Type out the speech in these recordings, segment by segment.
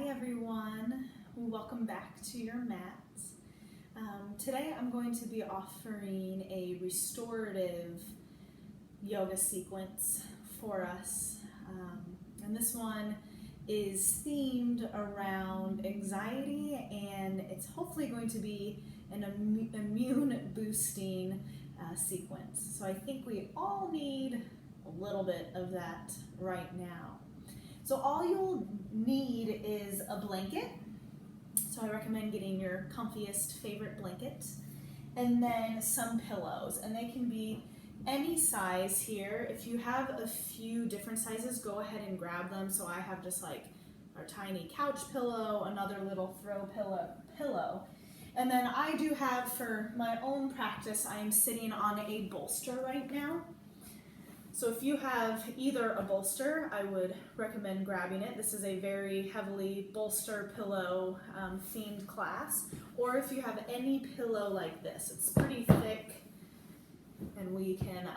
everyone. Welcome back to your mats. Today I'm going to be offering a restorative yoga sequence for us. And this one is themed around anxiety, and it's hopefully going to be an immune boosting sequence. So I think we all need a little bit of that right now. So all you'll need is a blanket. So I recommend getting your comfiest favorite blanket, and then some pillows, and they can be any size here. If you have a few different sizes, go ahead and grab them. So I have just like our tiny couch pillow, another little throw pillow. And then I do have, for my own practice, I am sitting on a bolster right now. So if you have either a bolster, I would recommend grabbing it. This is a very heavily bolster pillow themed class. Or if you have any pillow like this, it's pretty thick and we can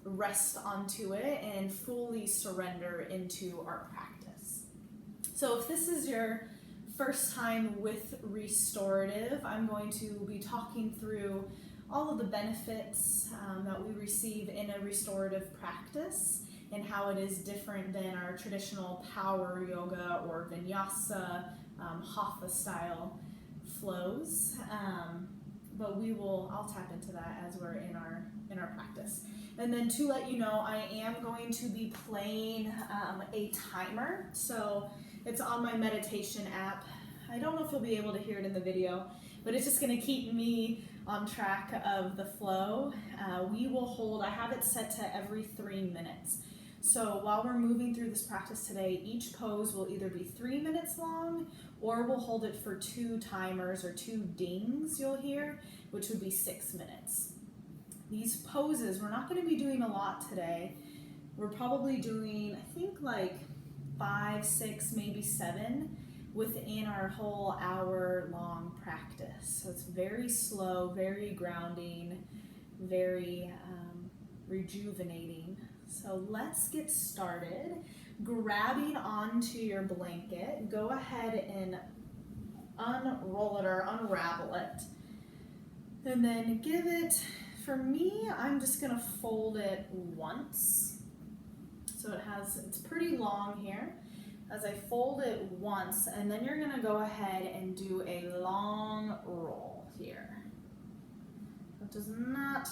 rest onto it and fully surrender into our practice. So if this is your first time with restorative, I'm going to be talking through all of the benefits that we receive in a restorative practice and how it is different than our traditional power yoga or vinyasa, hatha style flows. But I'll tap into that as we're in our practice. And then to let you know, I am going to be playing a timer. So it's on my meditation app. I don't know if you'll be able to hear it in the video, but it's just going to keep me on track of the flow. We will hold, I have it set to every 3 minutes. So while we're moving through this practice today, each pose will either be 3 minutes long, or we'll hold it for 2 timers or 2 dings you'll hear, which would be 6 minutes. These poses, we're not going to be doing a lot today. We're probably doing, I think, like 5, 6, maybe 7 within our whole hour-long practice. So it's very slow, very grounding, very rejuvenating. So let's get started. Grabbing onto your blanket, go ahead and unroll it or unravel it. And then give it, for me, I'm just gonna fold it once. So it's pretty long here. As I fold it once, and then you're gonna go ahead and do a long roll here. It does not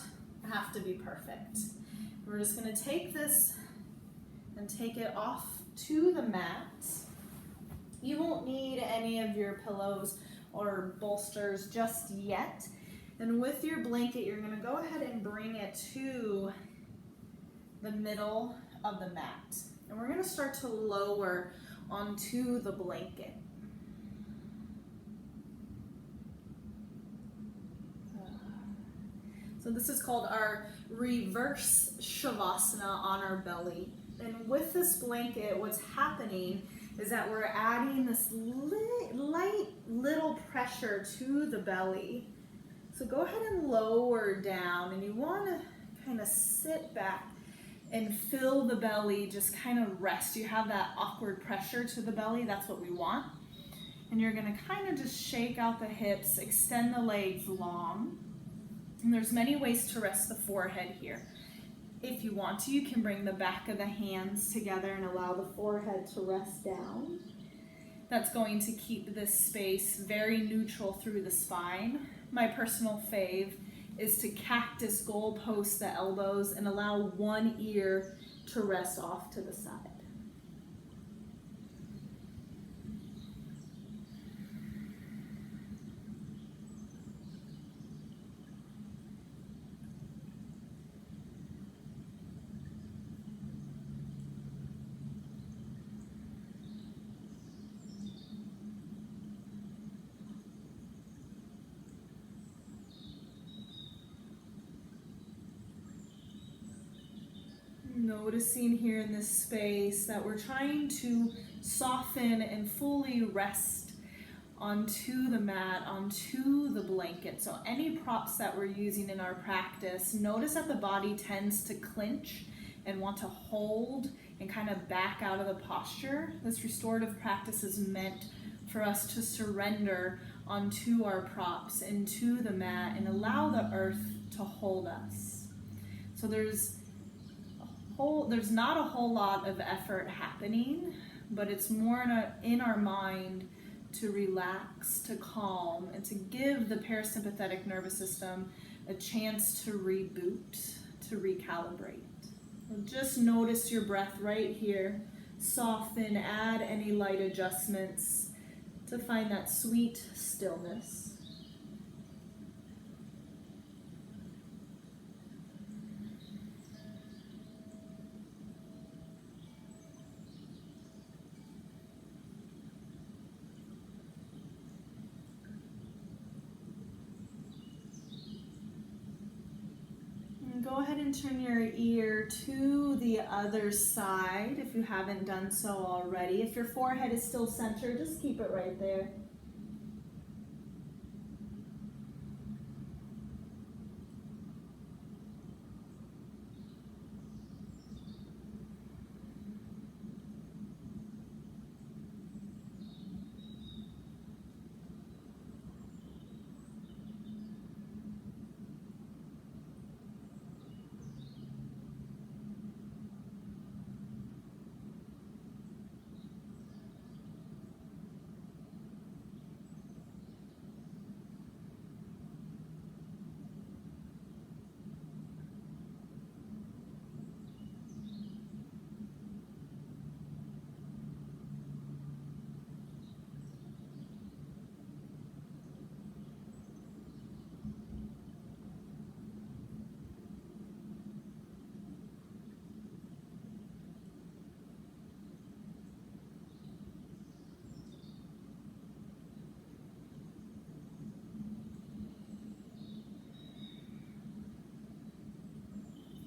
have to be perfect. We're just gonna take this and take it off to the mat. You won't need any of your pillows or bolsters just yet. And with your blanket, you're gonna go ahead and bring it to the middle of the mat. And we're gonna start to lower onto the blanket. So this is called our reverse shavasana on our belly. And with this blanket, what's happening is that we're adding this light little pressure to the belly. So go ahead and lower down, and you want to kind of sit back and feel the belly just kind of rest. You have that awkward pressure to the belly, that's what we want. And you're gonna kind of just shake out the hips, extend the legs long. And there's many ways to rest the forehead here. If you want to, you can bring the back of the hands together and allow the forehead to rest down. That's going to keep this space very neutral through the spine. My personal fave is to cactus goalpost the elbows and allow one ear to rest off to the side. Noticing here in this space that we're trying to soften and fully rest onto the mat, onto the blanket. So any props that we're using in our practice, notice that the body tends to clench and want to hold and kind of back out of the posture. This restorative practice is meant for us to surrender onto our props, into the mat, and allow the earth to hold us. So there's not a whole lot of effort happening, but it's more in our mind to relax, to calm, and to give the parasympathetic nervous system a chance to reboot, to recalibrate. So just notice your breath right here. Soften, add any light adjustments to find that sweet stillness. Go ahead and turn your ear to the other side if you haven't done so already. If your forehead is still centered, just keep it right there.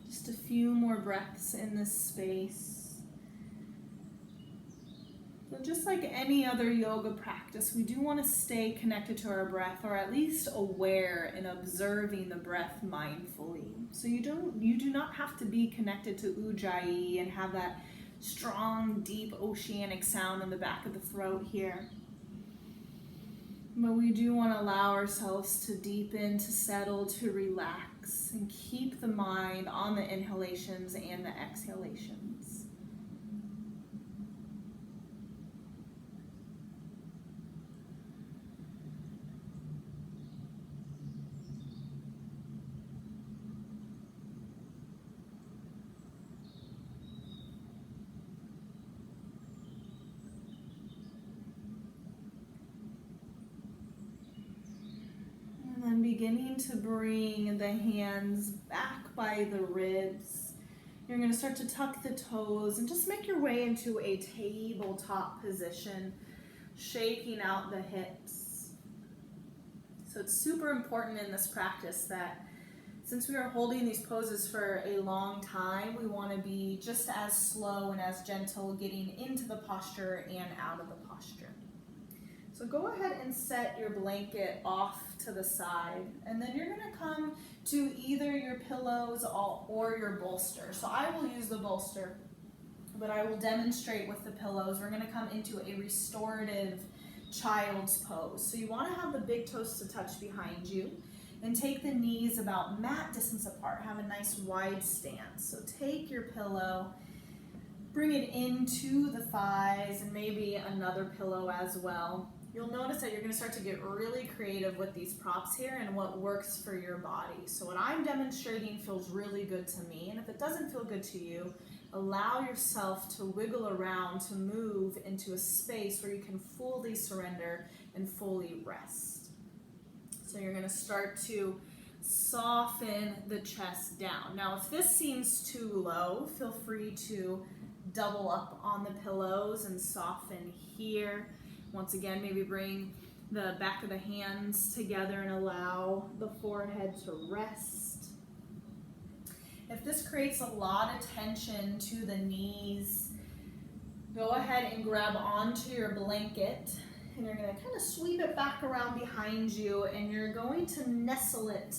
Just a few more breaths in this space. So just like any other yoga practice, we do want to stay connected to our breath, or at least aware and observing the breath mindfully. So you do not have to be connected to Ujjayi and have that strong, deep oceanic sound in the back of the throat here. But we do want to allow ourselves to deepen, to settle, to relax, and keep the mind on the inhalations and the exhalations. Beginning to bring the hands back by the ribs. You're going to start to tuck the toes and just make your way into a tabletop position, shaking out the hips. So it's super important in this practice that since we are holding these poses for a long time, we want to be just as slow and as gentle getting into the posture and out of the posture. So go ahead and set your blanket off to the side, and then you're going to come to either your pillows or your bolster. So I will use the bolster, but I will demonstrate with the pillows. We're going to come into a restorative child's pose. So you want to have the big toes to touch behind you, and take the knees about mat distance apart. Have a nice wide stance. So take your pillow, bring it into the thighs, and maybe another pillow as well. You'll notice that you're going to start to get really creative with these props here and what works for your body. So what I'm demonstrating feels really good to me, and if it doesn't feel good to you, allow yourself to wiggle around, to move into a space where you can fully surrender and fully rest. So you're going to start to soften the chest down. Now, if this seems too low, feel free to double up on the pillows and soften here. Once again, maybe bring the back of the hands together and allow the forehead to rest. If this creates a lot of tension to the knees, go ahead and grab onto your blanket, and you're going to kind of sweep it back around behind you, and you're going to nestle it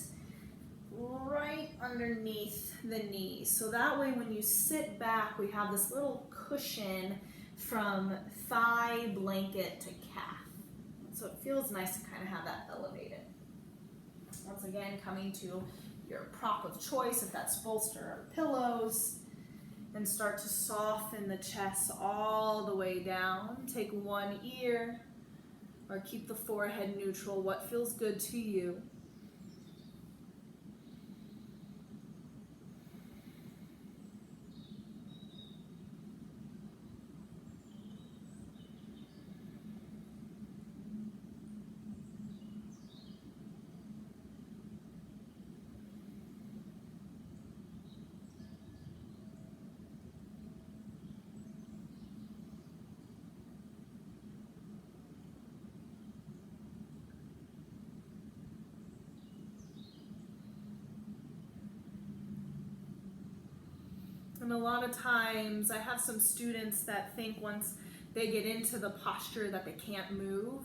right underneath the knees. So that way when you sit back, we have this little cushion from thigh blanket to calf. So it feels nice to kind of have that elevated. Once again, coming to your prop of choice, if that's bolster or pillows, and start to soften the chest all the way down. Take one ear, or keep the forehead neutral, what feels good to you. And a lot of times I have some students that think once they get into the posture that they can't move,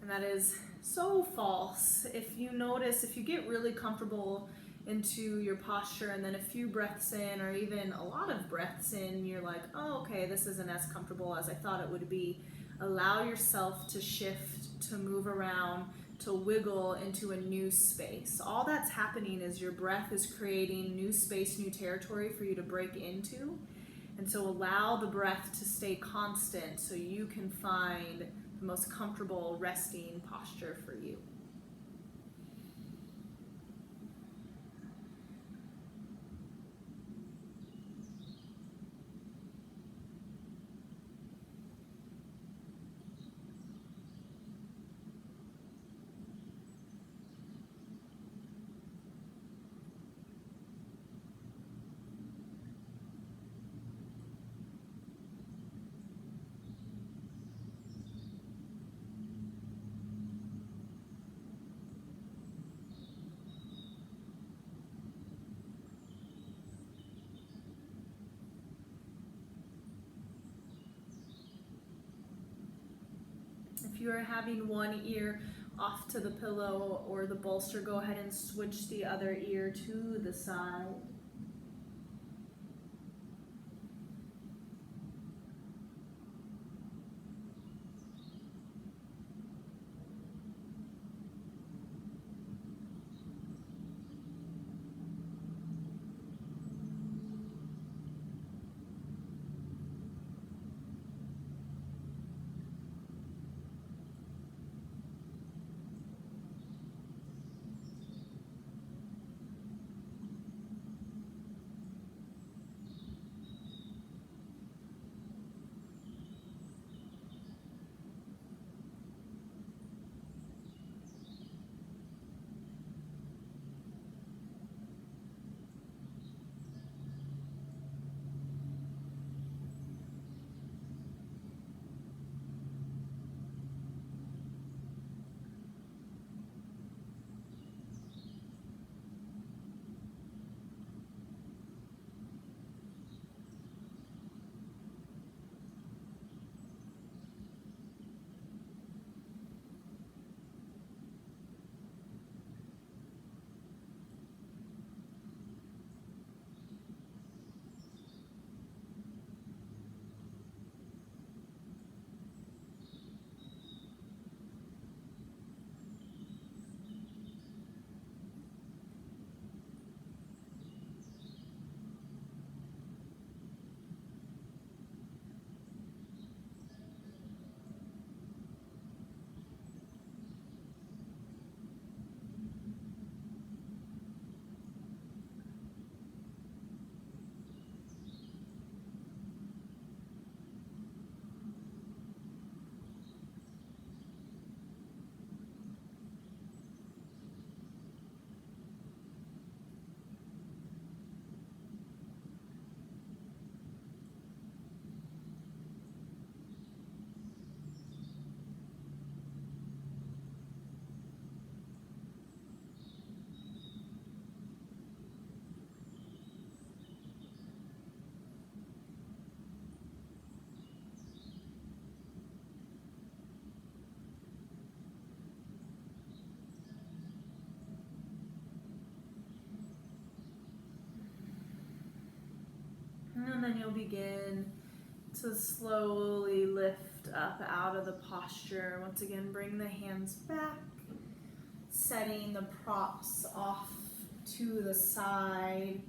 and that is so false. If you notice, if you get really comfortable into your posture and then a few breaths in, or even a lot of breaths in, you're like, oh, okay, this isn't as comfortable as I thought it would be. Allow yourself to shift, to move around, to wiggle into a new space. All that's happening is your breath is creating new space, new territory for you to break into. And so allow the breath to stay constant so you can find the most comfortable resting posture for you. If you are having one ear off to the pillow or the bolster, go ahead and switch the other ear to the side. And then you'll begin to slowly lift up out of the posture. Once again, bring the hands back, setting the props off to the side,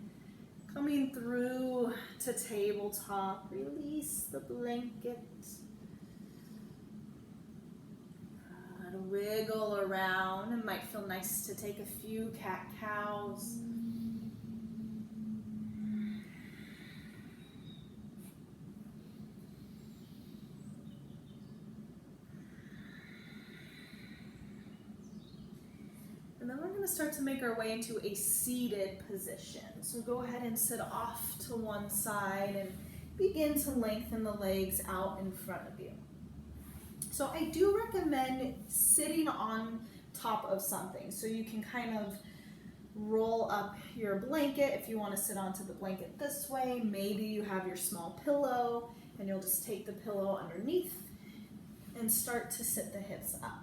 coming through to tabletop. Release the blanket. Wiggle around. It might feel nice to take a few cat-cows. And then we're going to start to make our way into a seated position. So go ahead and sit off to one side and begin to lengthen the legs out in front of you. So I do recommend sitting on top of something. So you can kind of roll up your blanket if you want to sit onto the blanket this way. Maybe you have your small pillow and you'll just take the pillow underneath and start to sit the hips up.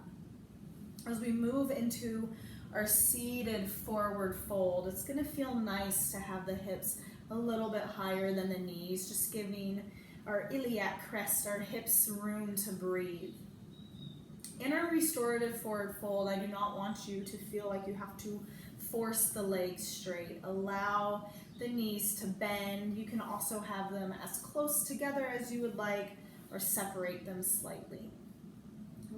As we move into our seated forward fold, it's going to feel nice to have the hips a little bit higher than the knees, just giving our iliac crest, our hips, room to breathe. In our restorative forward fold, I do not want you to feel like you have to force the legs straight. Allow the knees to bend. You can also have them as close together as you would like, or separate them slightly.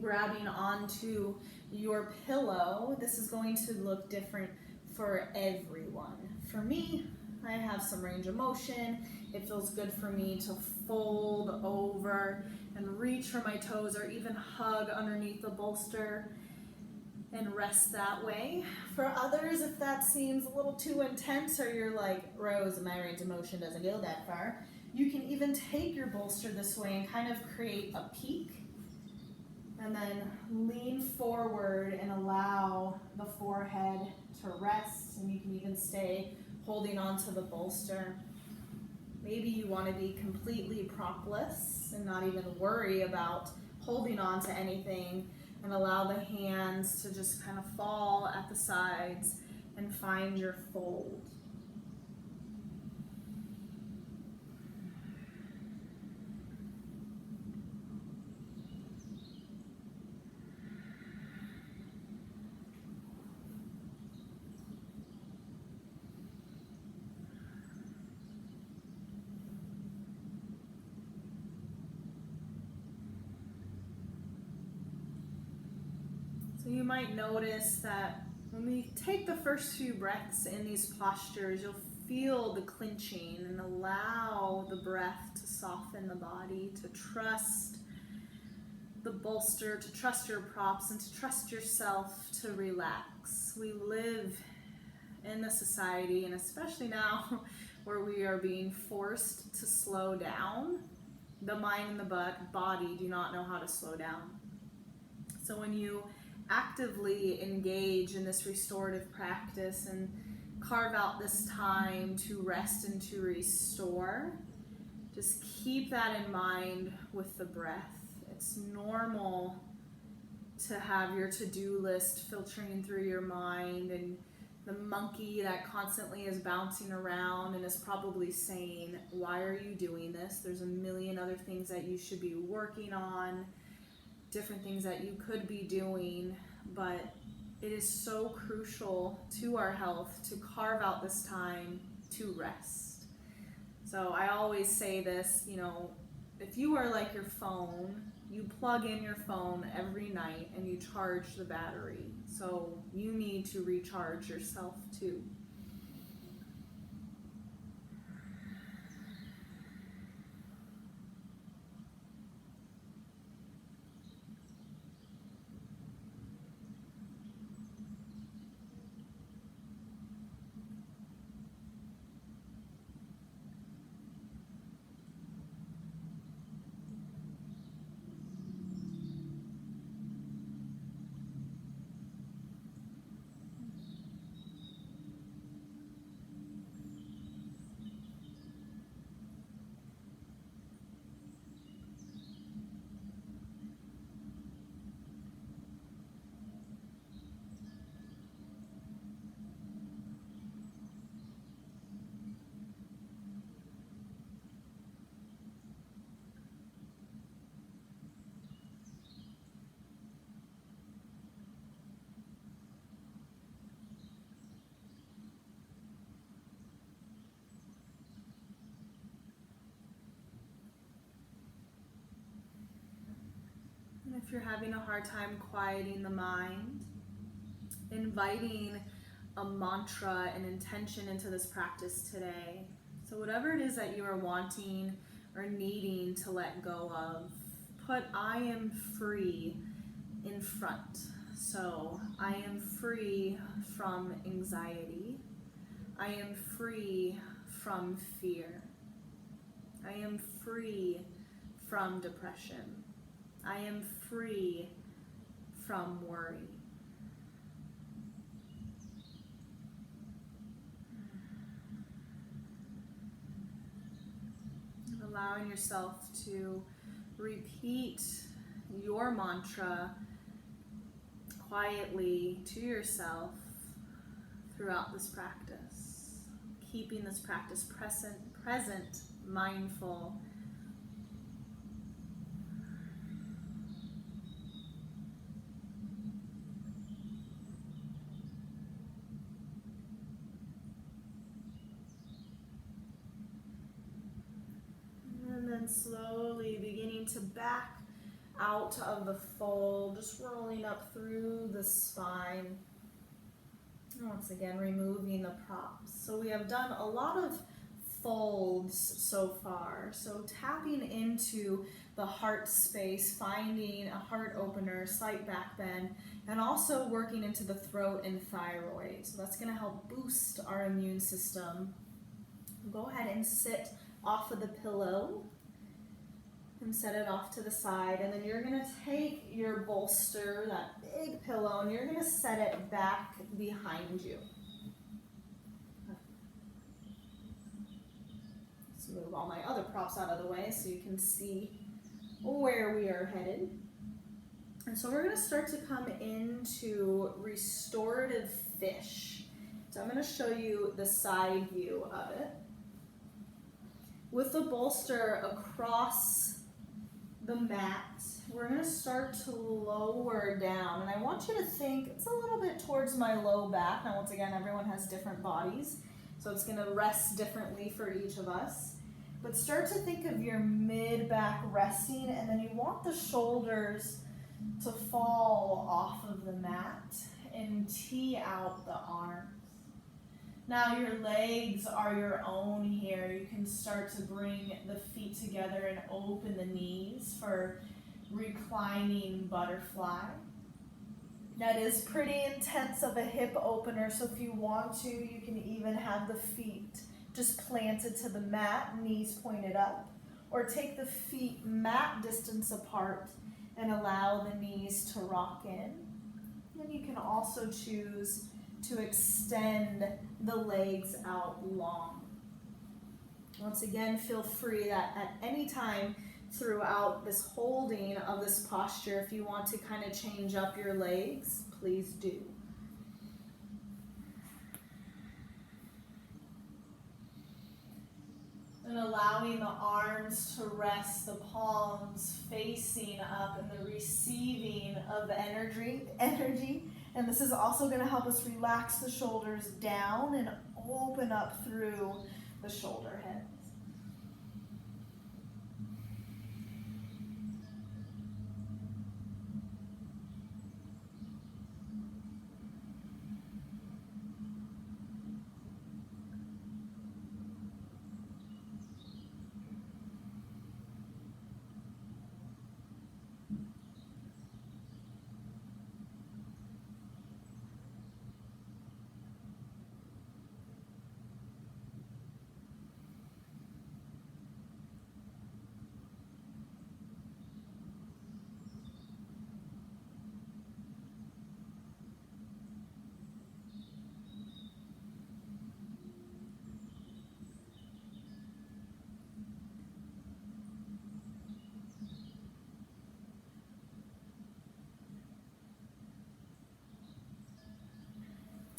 Grabbing onto your pillow, this is going to look different for everyone. For me, I have some range of motion. It feels good for me to fold over and reach for my toes, or even hug underneath the bolster and rest that way. For others, if that seems a little too intense, or you're like, Rose, my range of motion doesn't go that far, you can even take your bolster this way and kind of create a peak, and then lean forward and allow the forehead to rest, and you can even stay holding onto the bolster. Maybe you want to be completely propless and not even worry about holding on to anything, and allow the hands to just kind of fall at the sides and find your fold. So you might notice that when we take the first few breaths in these postures, you'll feel the clenching, and allow the breath to soften the body, to trust the bolster, to trust your props, and to trust yourself to relax. We live in a society, and especially now where we are being forced to slow down, the mind and the body do not know how to slow down. So when you actively engage in this restorative practice and carve out this time to rest and to restore, just keep that in mind with the breath. It's normal to have your to-do list filtering through your mind, and the monkey that constantly is bouncing around and is probably saying, why are you doing this? There's a million other things that you should be working on, different things that you could be doing, but it is so crucial to our health to carve out this time to rest. So I always say this, if you are like your phone, you plug in your phone every night and you charge the battery. So you need to recharge yourself too. if you're having a hard time quieting the mind, inviting a mantra and intention into this practice today. So whatever it is that you are wanting or needing to let go of, put I am free in front. So I am free from anxiety. I am free from fear. I am free from depression. I am free from worry. Allowing yourself to repeat your mantra quietly to yourself throughout this practice. Keeping this practice present, mindful. And then slowly beginning to back out of the fold, just rolling up through the spine. And once again, removing the props. So we have done a lot of folds so far. So tapping into the heart space, finding a heart opener, slight back bend, and also working into the throat and thyroid. So that's going to help boost our immune system. Go ahead and sit off of the pillow and set it off to the side, and then you're going to take your bolster, that big pillow, and you're going to set it back behind you. Let's move all my other props out of the way so you can see where we are headed. And so we're going to start to come into restorative fish. So I'm going to show you the side view of it. With the bolster across the mat, we're going to start to lower down, and I want you to think it's a little bit towards my low back. Now once again, everyone has different bodies, so it's going to rest differently for each of us. But start to think of your mid-back resting, and then you want the shoulders to fall off of the mat and tee out the arms. Now your legs are your own here. You can start to bring the feet together and open the knees for reclining butterfly. That is pretty intense of a hip opener, so if you want to, you can even have the feet just planted to the mat, knees pointed up, or take the feet mat distance apart and allow the knees to rock in. And you can also choose to extend the legs out long. Once again, feel free that at any time throughout this holding of this posture, if you want to kind of change up your legs, please do. And allowing the arms to rest, the palms facing up, and the receiving of the energy. And this is also going to help us relax the shoulders down and open up through the shoulder heads.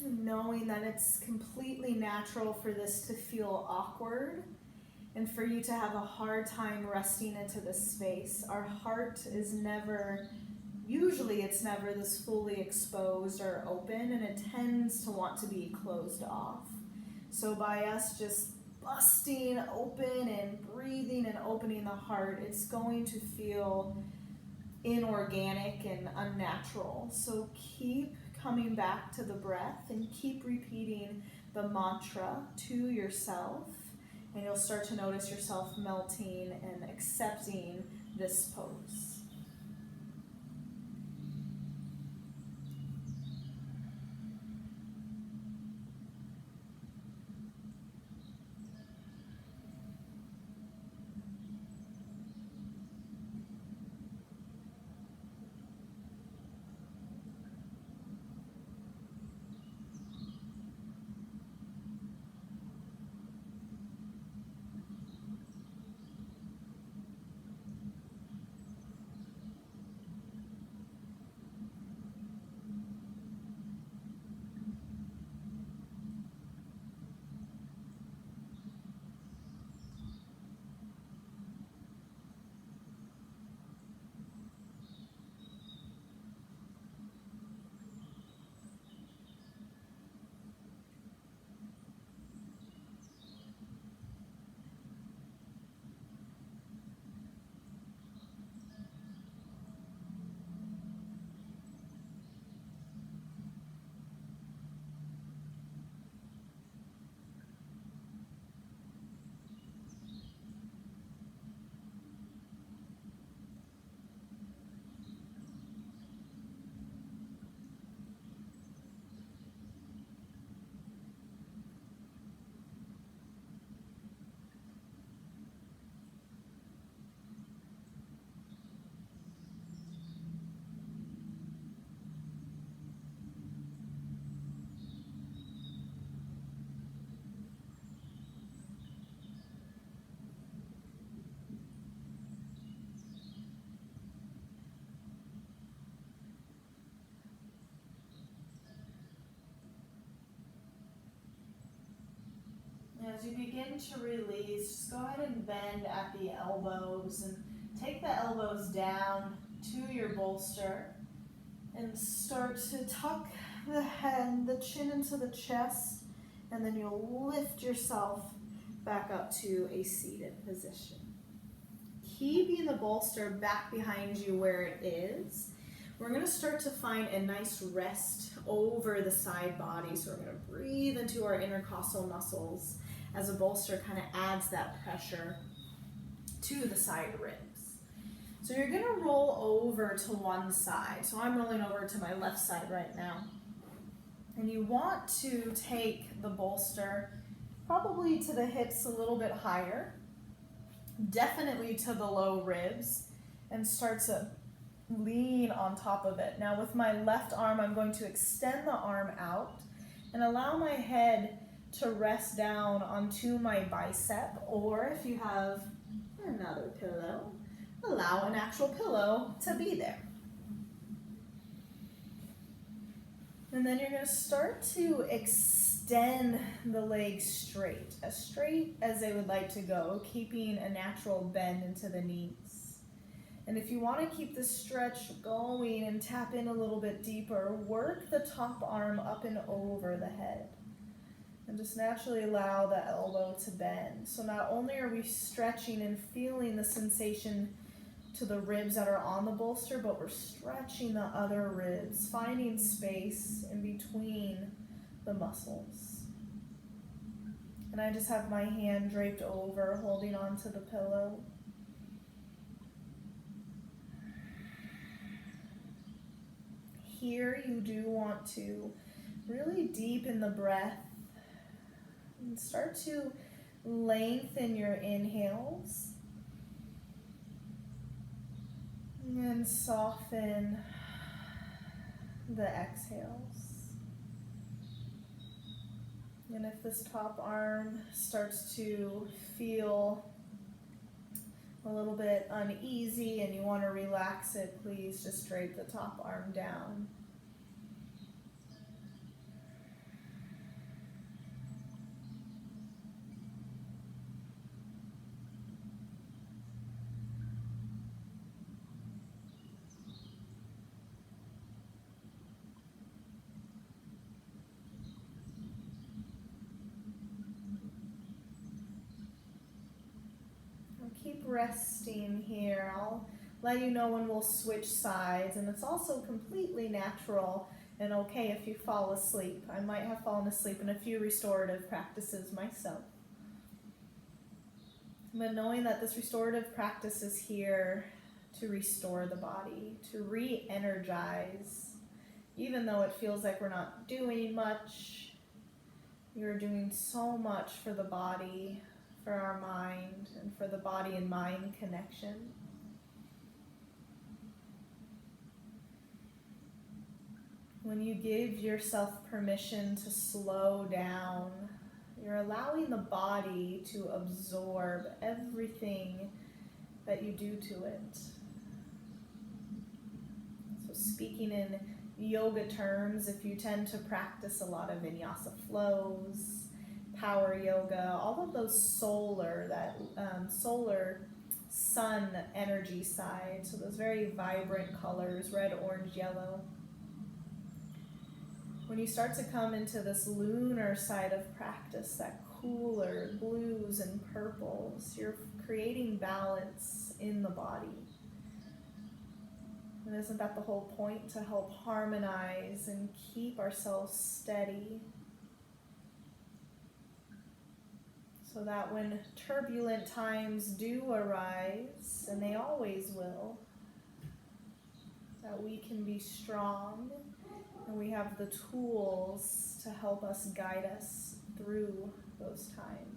Knowing that it's completely natural for this to feel awkward and for you to have a hard time resting into this space. Our heart is usually it's never this fully exposed or open, and it tends to want to be closed off. So by us just busting open and breathing and opening the heart, it's going to feel inorganic and unnatural. So keep coming back to the breath and keep repeating the mantra to yourself, and you'll start to notice yourself melting and accepting this pose. As you begin to release, just go ahead and bend at the elbows and take the elbows down to your bolster and start to tuck the head, the chin into the chest, and then you'll lift yourself back up to a seated position. Keeping the bolster back behind you where it is, we're going to start to find a nice rest over the side body. So we're going to breathe into our intercostal muscles as a bolster kind of adds that pressure to the side ribs. So you're going to roll over to one side. So I'm rolling over to my left side right now. And you want to take the bolster probably to the hips a little bit higher, definitely to the low ribs, and start to lean on top of it. Now with my left arm, I'm going to extend the arm out and allow my head to rest down onto my bicep, or if you have another pillow, allow an actual pillow to be there. And then you're going to start to extend the legs straight as they would like to go, keeping a natural bend into the knees. And if you want to keep the stretch going and tap in a little bit deeper, work the top arm up and over the head. And just naturally allow the elbow to bend. So not only are we stretching and feeling the sensation to the ribs that are on the bolster, but we're stretching the other ribs, finding space in between the muscles. And I just have my hand draped over, holding onto the pillow. Here you do want to really deepen the breath and start to lengthen your inhales and soften the exhales. And if this top arm starts to feel a little bit uneasy and you want to relax it, please just drape the top arm down. Keep resting here. I'll let you know when we'll switch sides, and it's also completely natural and okay if you fall asleep. I might have fallen asleep in a few restorative practices myself. But knowing that this restorative practice is here to restore the body, to re-energize, even though it feels like we're not doing much, you're doing so much for the body, for our mind, and for the body and mind connection. When you give yourself permission to slow down, you're allowing the body to absorb everything that you do to it. So speaking in yoga terms, if you tend to practice a lot of vinyasa flows, power yoga, all of those solar sun energy side, so those very vibrant colors, red, orange, yellow. When you start to come into this lunar side of practice, that cooler blues and purples, you're creating balance in the body. And isn't that the whole point? To help harmonize and keep ourselves steady, so that when turbulent times do arise, and they always will, that we can be strong and we have the tools to help us guide us through those times.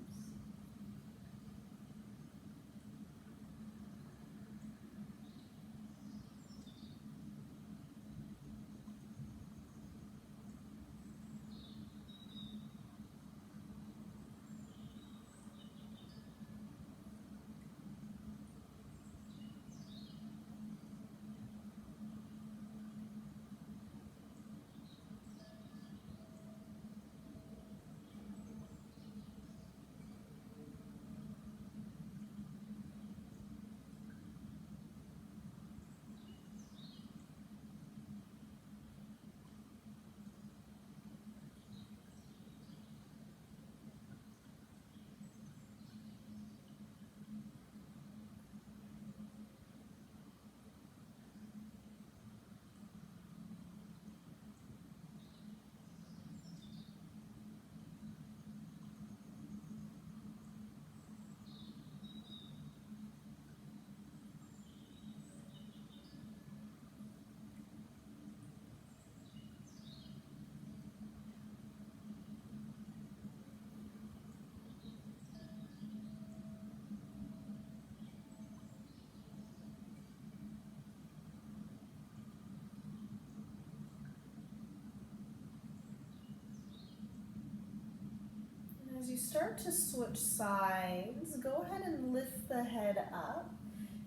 As you start to switch sides, go ahead and lift the head up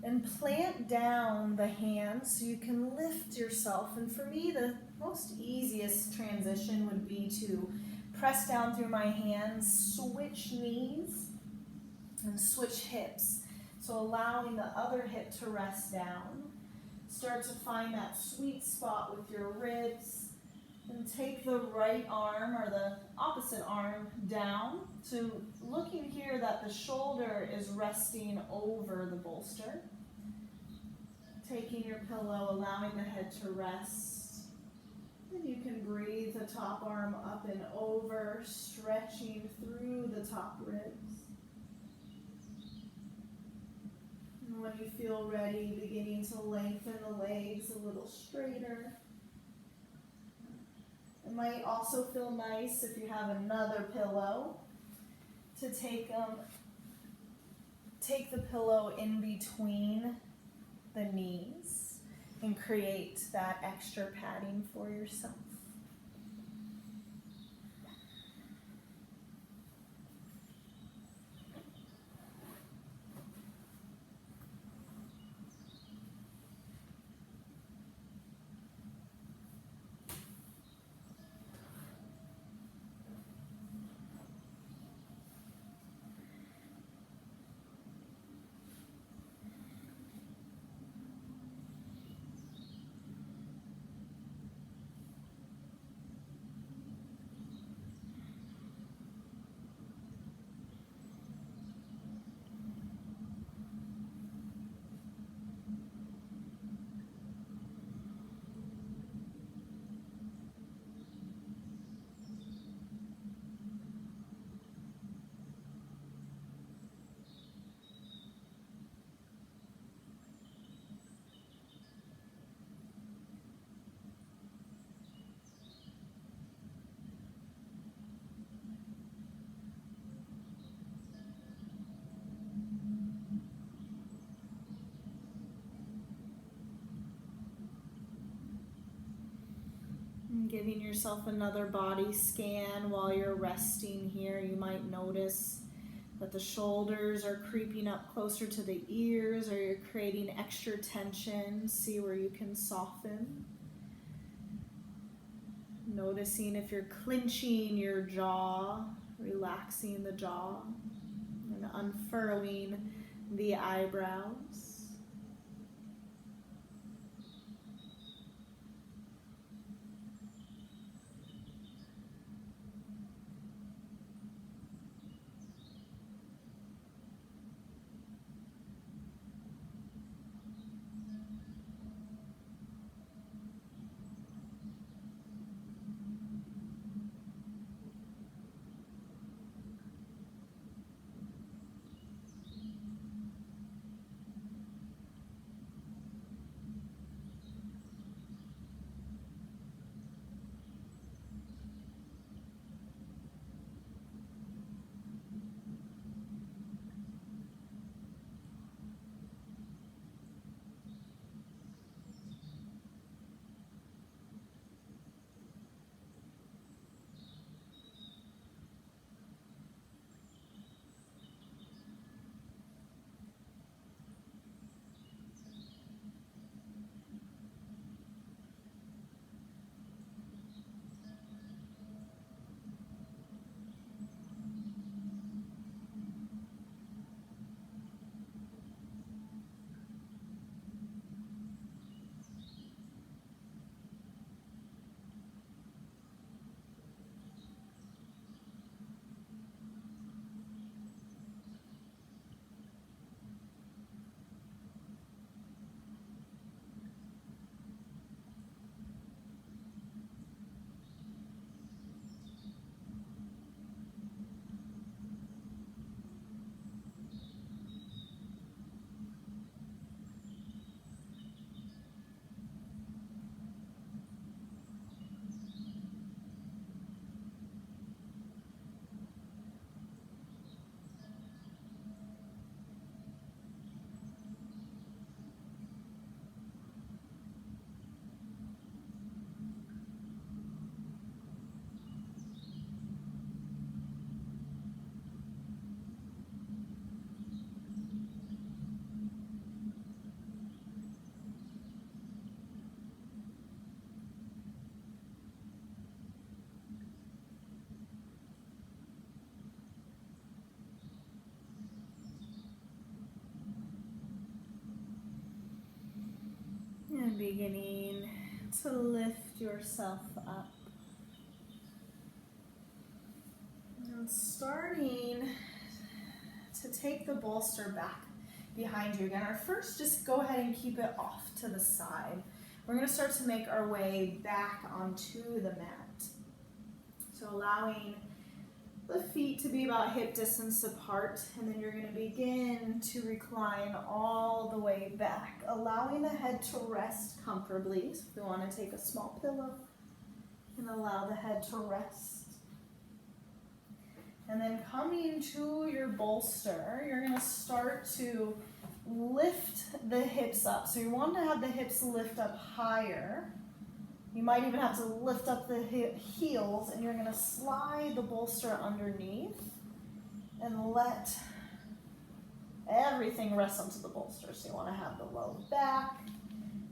and plant down the hands so you can lift yourself. And for me, the most easiest transition would be to press down through my hands, switch knees, and switch hips. So allowing the other hip to rest down. Start to find that sweet spot with your ribs. And take the right arm or the opposite arm down to looking here that the shoulder is resting over the bolster. Taking your pillow, allowing the head to rest. And you can breathe the top arm up and over, stretching through the top ribs. And when you feel ready, beginning to lengthen the legs a little straighter. It might also feel nice if you have another pillow to take the pillow in between the knees and create that extra padding for yourself. Giving yourself another body scan while you're resting here. You might notice that the shoulders are creeping up closer to the ears, or you're creating extra tension. See where you can soften. Noticing if you're clenching your jaw, relaxing the jaw, and unfurrowing the eyebrows. And beginning to lift yourself up. And starting to take the bolster back behind you again. Or first, just go ahead and keep it off to the side. We're going to start to make our way back onto the mat. So allowing the feet to be about hip distance apart, and then you're going to begin to recline all the way back, allowing the head to rest comfortably. So if you want to take a small pillow and allow the head to rest. And then coming to your bolster, you're going to start to lift the hips up. So you want to have the hips lift up higher. You might even have to lift up the heels, and you're going to slide the bolster underneath and let everything rest onto the bolster. So you want to have the low back,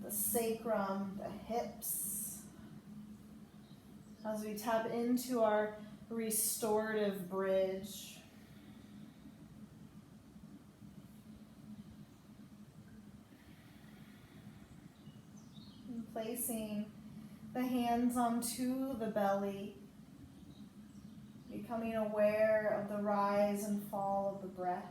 the sacrum, the hips. As we tap into our restorative bridge. And placing the hands onto the belly, becoming aware of the rise and fall of the breath.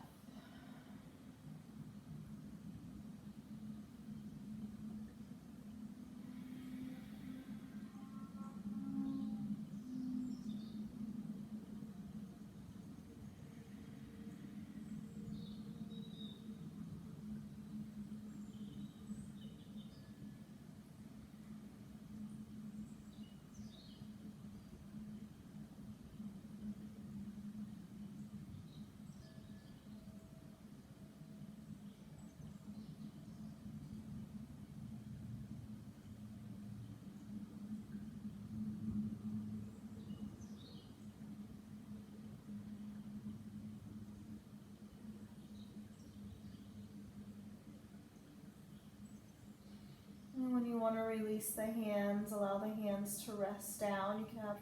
release the hands, allow the hands to rest down. You can have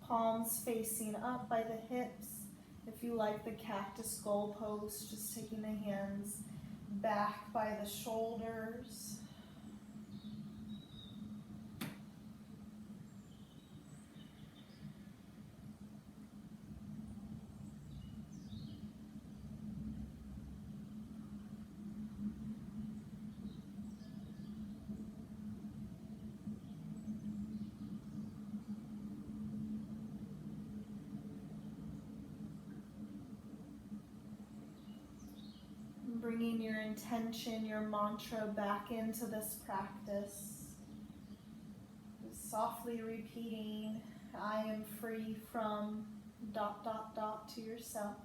palms facing up by the hips. If you like the cactus goal pose, just taking the hands back by the shoulders. Bringing your intention, your mantra back into this practice. Just softly repeating, I am free from ... to yourself.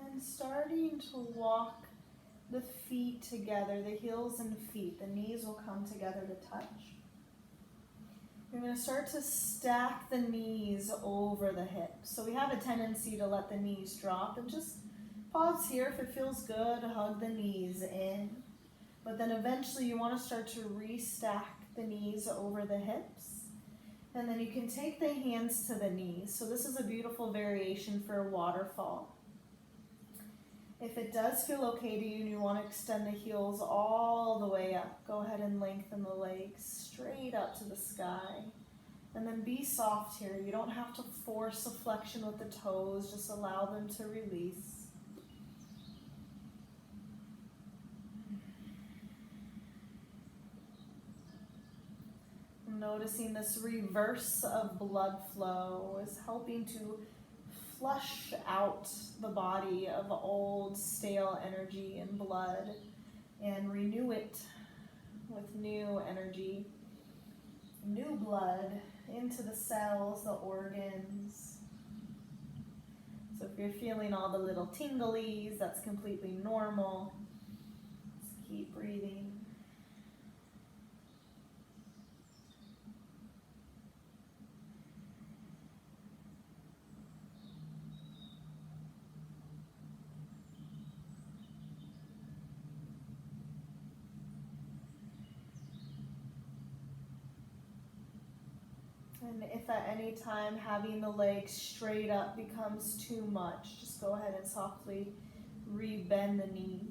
And starting to walk the feet together, the heels and feet. The knees will come together to touch. You're going to start to stack the knees over the hips. So we have a tendency to let the knees drop, and just pause here. If it feels good, hug the knees in. But then eventually you want to start to restack the knees over the hips. And then you can take the hands to the knees. So this is a beautiful variation for a waterfall. If it does feel okay to you and you want to extend the heels all the way up, go ahead and lengthen the legs straight up to the sky. And then be soft here. You don't have to force a flexion with the toes, just allow them to release. Noticing this reverse of blood flow is helping to flush out the body of old stale energy and blood and renew it with new energy, new blood into the cells, the organs. So if you're feeling all the little tinglies, that's completely normal. Just keep breathing. And if at any time having the legs straight up becomes too much, just go ahead and softly re-bend the knees.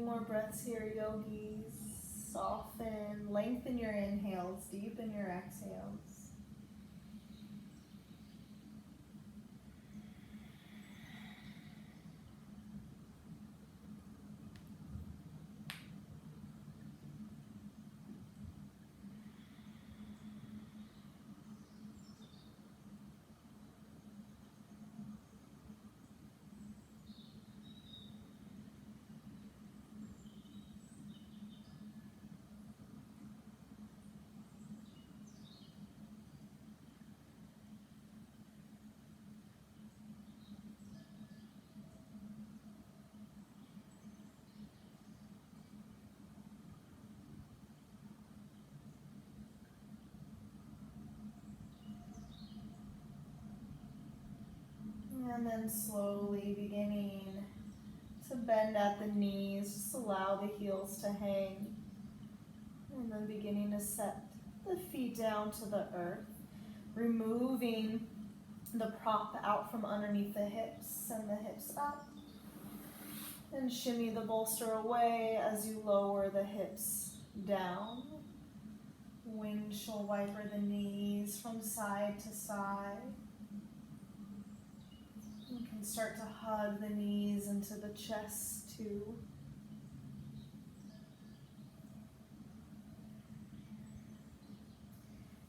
more breaths here, yogis. Soften, lengthen your inhales, deepen your exhales. And then slowly beginning to bend at the knees, just allow the heels to hang. And then beginning to set the feet down to the earth, removing the prop out from underneath the hips, send the hips up. And shimmy the bolster away as you lower the hips down. Windshield wiper the knees from side to side. You can start to hug the knees into the chest too.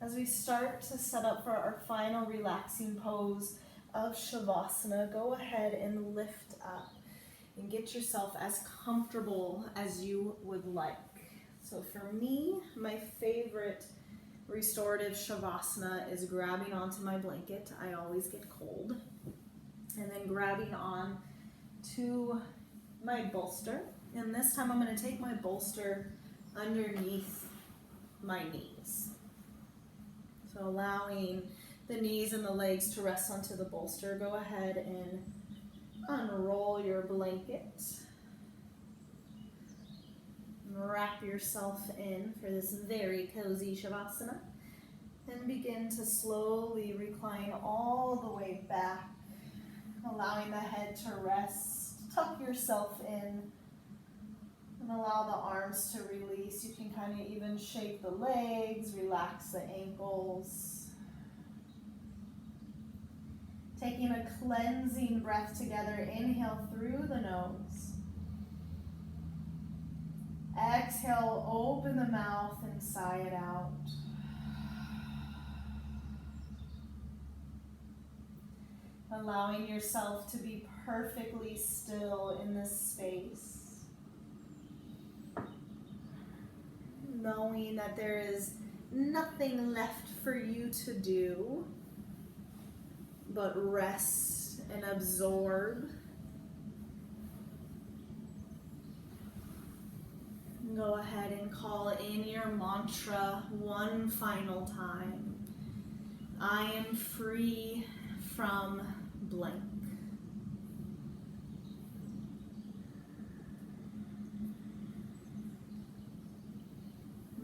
As we start to set up for our final relaxing pose of Shavasana, go ahead and lift up and get yourself as comfortable as you would like. So for me, my favorite restorative Shavasana is grabbing onto my blanket. I always get cold. And then grabbing on to my bolster. And this time I'm going to take my bolster underneath my knees. So allowing the knees and the legs to rest onto the bolster. Go ahead and unroll your blanket. Wrap yourself in for this very cozy Shavasana. And begin to slowly recline all the way back. Allowing the head to rest. Tuck yourself in. And allow the arms to release. You can kind of even shake the legs, relax the ankles. Taking a cleansing breath together. Inhale through the nose. Exhale, open the mouth and sigh it out. Allowing yourself to be perfectly still in this space. Knowing that there is nothing left for you to do but rest and absorb. Go ahead and call in your mantra one final time. I am free from blank.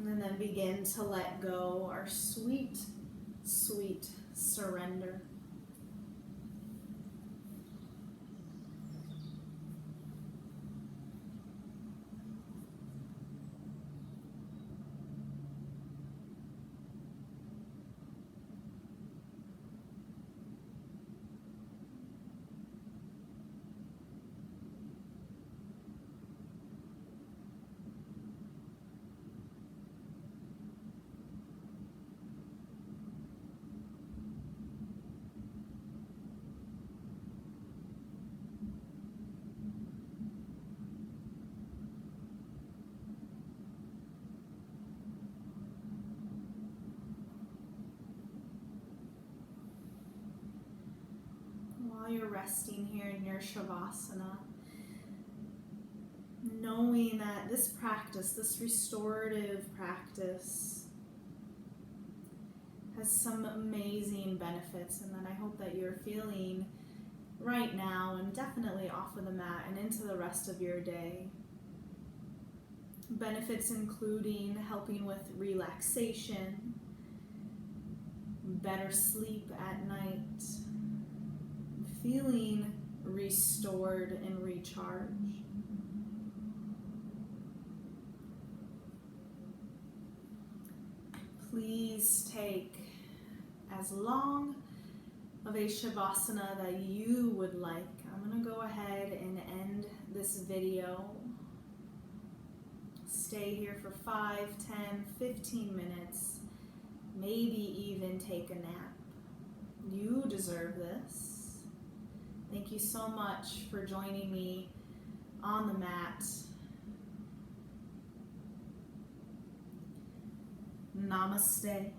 And then begin to let go our sweet, sweet surrender. While you're resting here in your Shavasana, knowing that this practice, this restorative practice, has some amazing benefits, and that I hope that you're feeling right now and definitely off of the mat and into the rest of your day. Benefits including helping with relaxation, better sleep at night, feeling restored and recharged. please take as long of a Shavasana that you would like. I'm going to go ahead and end this video. Stay here for 5, 10, 15 minutes, maybe even take a nap. You deserve this. Thank you so much for joining me on the mat. Namaste.